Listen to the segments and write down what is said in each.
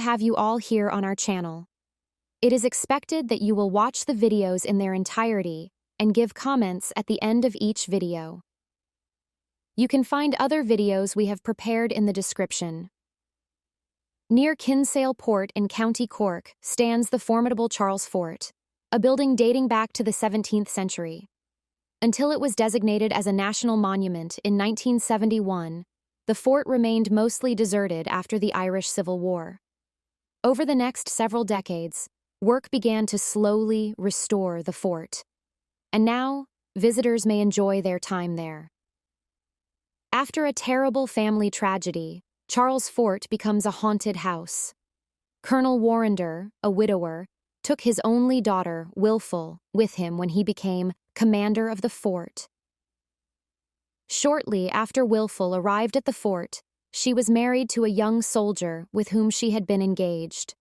have you all here on our channel. It is expected that you will watch the videos in their entirety and give comments at the end of each video. You can find other videos we have prepared in the description. Near Kinsale Port in County Cork stands the formidable Charles Fort, a building dating back to the 17th century. Until it was designated as a national monument in 1971, the fort remained mostly deserted after the Irish Civil War. Over the next several decades, work began to slowly restore the fort, and now visitors may enjoy their time there. After a terrible family tragedy, Charles Fort becomes a haunted house. Colonel Warrender, a widower, took his only daughter, Wilful, with him when he became commander of the fort. Shortly after Wilful arrived at the fort, she was married to a young soldier with whom she had been engaged.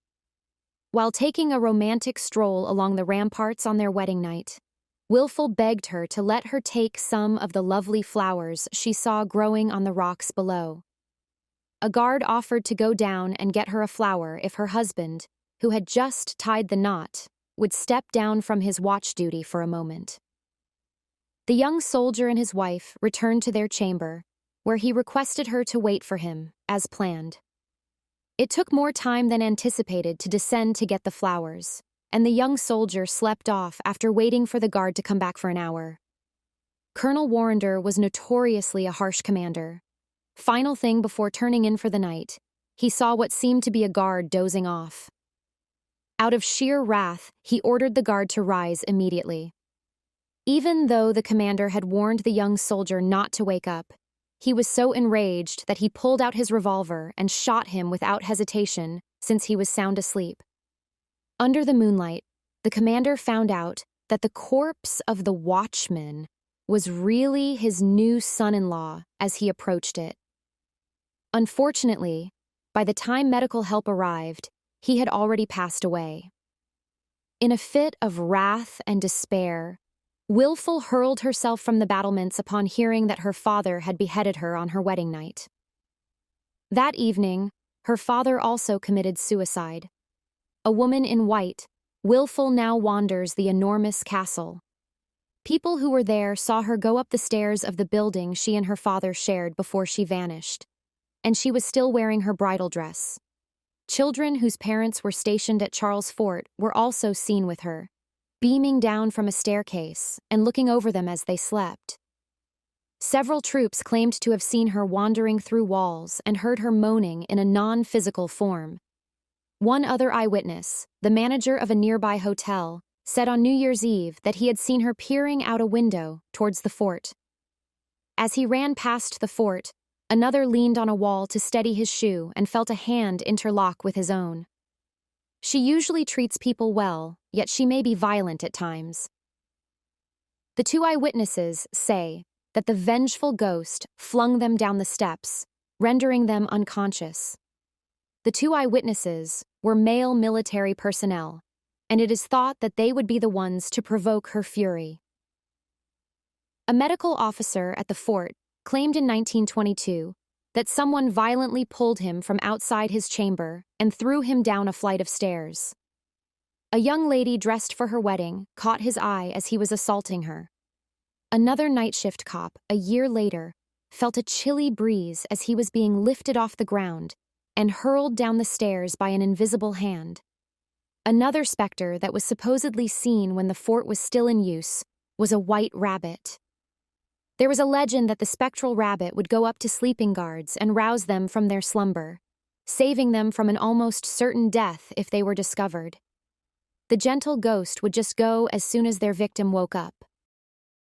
While taking a romantic stroll along the ramparts on their wedding night, Wilful begged her to let her take some of the lovely flowers she saw growing on the rocks below. A guard offered to go down and get her a flower if her husband, who had just tied the knot, would step down from his watch duty for a moment. The young soldier and his wife returned to their chamber, where he requested her to wait for him, as planned. It took more time than anticipated to descend to get the flowers, and the young soldier slept off after waiting for the guard to come back for an hour. Colonel Warrender was notoriously a harsh commander. Final thing before turning in for the night, he saw what seemed to be a guard dozing off. Out of sheer wrath, he ordered the guard to rise immediately. Even though the commander had warned the young soldier not to wake up, he was so enraged that he pulled out his revolver and shot him without hesitation, since he was sound asleep. Under the moonlight, the commander found out that the corpse of the watchman was really his new son-in-law as he approached it. Unfortunately, by the time medical help arrived, he had already passed away. In a fit of wrath and despair, Wilful hurled herself from the battlements upon hearing that her father had beheaded her on her wedding night. That evening, her father also committed suicide. A woman in white, Wilful now wanders the enormous castle. People who were there saw her go up the stairs of the building she and her father shared before she vanished, and she was still wearing her bridal dress. Children whose parents were stationed at Charles Fort were also seen with her, beaming down from a staircase and looking over them as they slept. Several troops claimed to have seen her wandering through walls and heard her moaning in a non-physical form. One other eyewitness, the manager of a nearby hotel, said on New Year's Eve that he had seen her peering out a window towards the fort. As he ran past the fort, another leaned on a wall to steady his shoe and felt a hand interlock with his own. She usually treats people well, yet she may be violent at times. The two eyewitnesses say that the vengeful ghost flung them down the steps, rendering them unconscious. The two eyewitnesses were male military personnel, and it is thought that they would be the ones to provoke her fury. A medical officer at the fort claimed in 1922 that someone violently pulled him from outside his chamber and threw him down a flight of stairs. A young lady dressed for her wedding caught his eye as he was assaulting her. Another night shift cop, a year later, felt a chilly breeze as he was being lifted off the ground and hurled down the stairs by an invisible hand. Another specter that was supposedly seen when the fort was still in use was a white rabbit. There was a legend that the spectral rabbit would go up to sleeping guards and rouse them from their slumber, saving them from an almost certain death if they were discovered. The gentle ghost would just go as soon as their victim woke up.